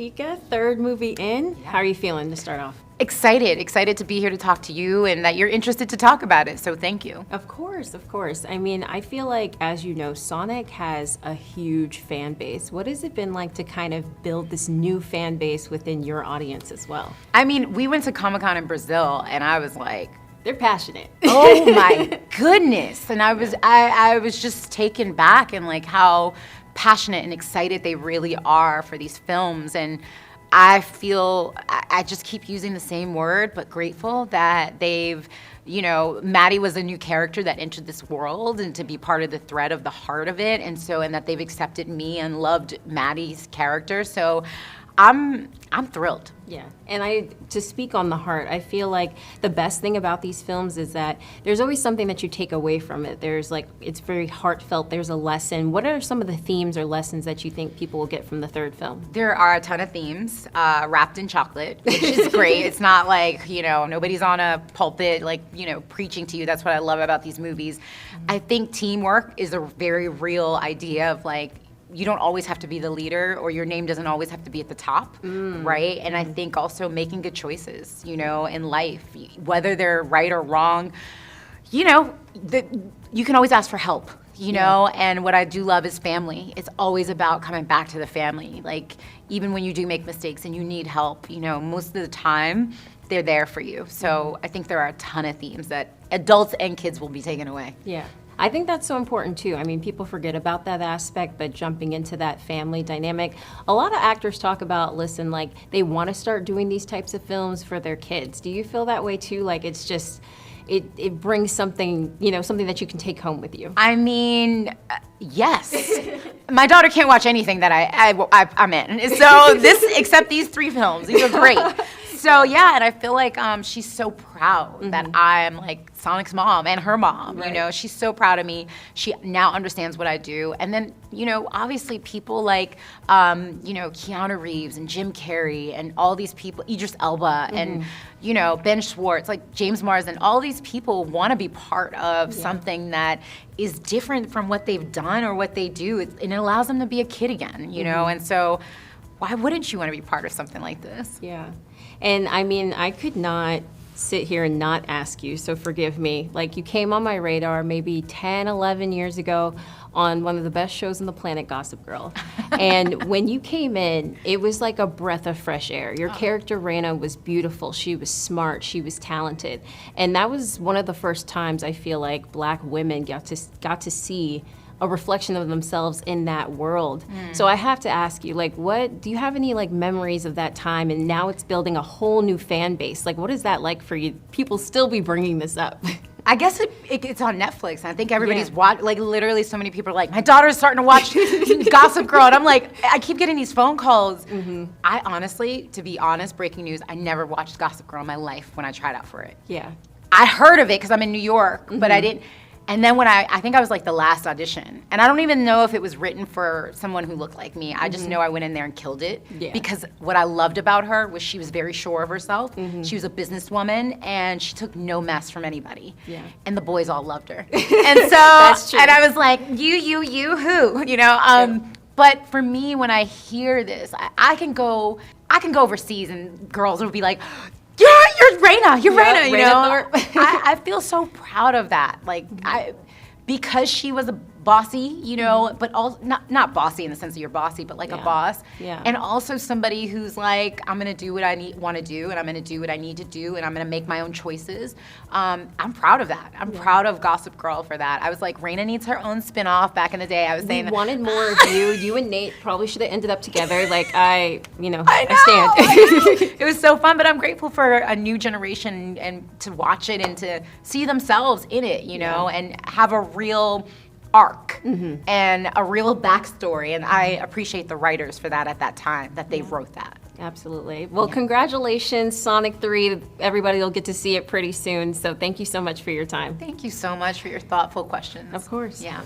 Tika, third movie in. How are you feeling to start off? Excited to be here to talk to you and that you're interested to talk about it, so thank you. Of course. I mean, I feel like, as you know, Sonic has a huge fan base. What has it been like to kind of build this new fan base within your audience as well? I mean, we went to Comic-Con in Brazil and I was like, they're passionate. oh my goodness. And I was just taken back and like how passionate and excited they really are for these films. And I feel, I just keep using the same word, but grateful that they've, you know, Maddie was a new character that entered this world and to be part of the thread of the heart of it. And that they've accepted me and loved Maddie's character. So I'm thrilled. Yeah, and to speak on the heart, I feel like the best thing about these films is that there's always something that you take away from it. There's like, it's very heartfelt, there's a lesson. What are some of the themes or lessons that you think people will get from the third film? There are a ton of themes wrapped in chocolate, which is great. It's not like, you know, nobody's on a pulpit, like, you know, preaching to you. That's what I love about these movies. I think teamwork is a very real idea of like, you don't always have to be the leader, or your name doesn't always have to be at the top, right? And I think also making good choices, you know, in life, whether they're right or wrong, you know, you can always ask for help, you know? And what I do love is family. It's always about coming back to the family. Like, even when you do make mistakes and you need help, you know, most of the time, they're there for you. So I think there are a ton of themes that adults and kids will be taken away. Yeah. I think that's so important too. I mean, people forget about that aspect, but jumping into that family dynamic, a lot of actors talk about, listen, like they want to start doing these types of films for their kids. Do you feel that way too? Like it's just, it brings something, you know, something that you can take home with you. I mean, yes. My daughter can't watch anything that I'm in. So except these 3 films, these are great. So yeah, and I feel like she's so proud that I'm like Sonic's mom and her mom, you know, she's so proud of me. She now understands what I do. And then, you know, obviously people like, you know, Keanu Reeves and Jim Carrey and all these people, Idris Elba and, you know, Ben Schwartz, like James Marsden, all these people want to be part of something that is different from what they've done or what they do. And it allows them to be a kid again, you know, and so why wouldn't you want to be part of something like this? Yeah. And I mean, I could not sit here and not ask you, so forgive me. Like, you came on my radar maybe 10, 11 years ago on one of the best shows on the planet, Gossip Girl. And when you came in, it was like a breath of fresh air. Your character, Raina, was beautiful. She was smart. She was talented. And that was one of the first times I feel like Black women got to see a reflection of themselves in that world. So I have to ask you, like, do you have any like memories of that time, and now it's building a whole new fan base? Like, what is that like for you? People still be bringing this up. I guess it's on Netflix. I think everybody's watching, like literally so many people are like, my daughter's starting to watch Gossip Girl. And I'm like, I keep getting these phone calls. I honestly, to be honest, breaking news, I never watched Gossip Girl in my life when I tried out for it. Yeah. I heard of it because I'm in New York, but I didn't. And then when I think I was like the last audition, and I don't even know if it was written for someone who looked like me. I just know I went in there and killed it. Yeah. Because what I loved about her was she was very sure of herself. She was a businesswoman, and she took no mess from anybody. Yeah. And the boys all loved her. And so, That's true. and I was like, you, who, you know? But for me, when I hear this, I can go overseas, and girls will be like, yeah, you're Raina, you know? I feel so proud of that. Like, because she was a bossy, you know, but also not bossy in the sense that you're bossy, but like a boss. Yeah. And also somebody who's like, I'm gonna do what I want to do, and I'm gonna do what I need to do, and I'm gonna make my own choices. I'm proud of that. I'm proud of Gossip Girl for that. I was like, Raina needs her own spin-off back in the day. I was saying We wanted more of you. You and Nate probably should have ended up together. Like, I stand. It was so fun, but I'm grateful for a new generation and to watch it and to see themselves in it, you know, and have a real arc and a real backstory, and I appreciate the writers for that at that time, that they wrote that. Absolutely. Well, congratulations, Sonic 3. Everybody will get to see it pretty soon, so thank you so much for your time. Thank you so much for your thoughtful questions. Of course. Yeah.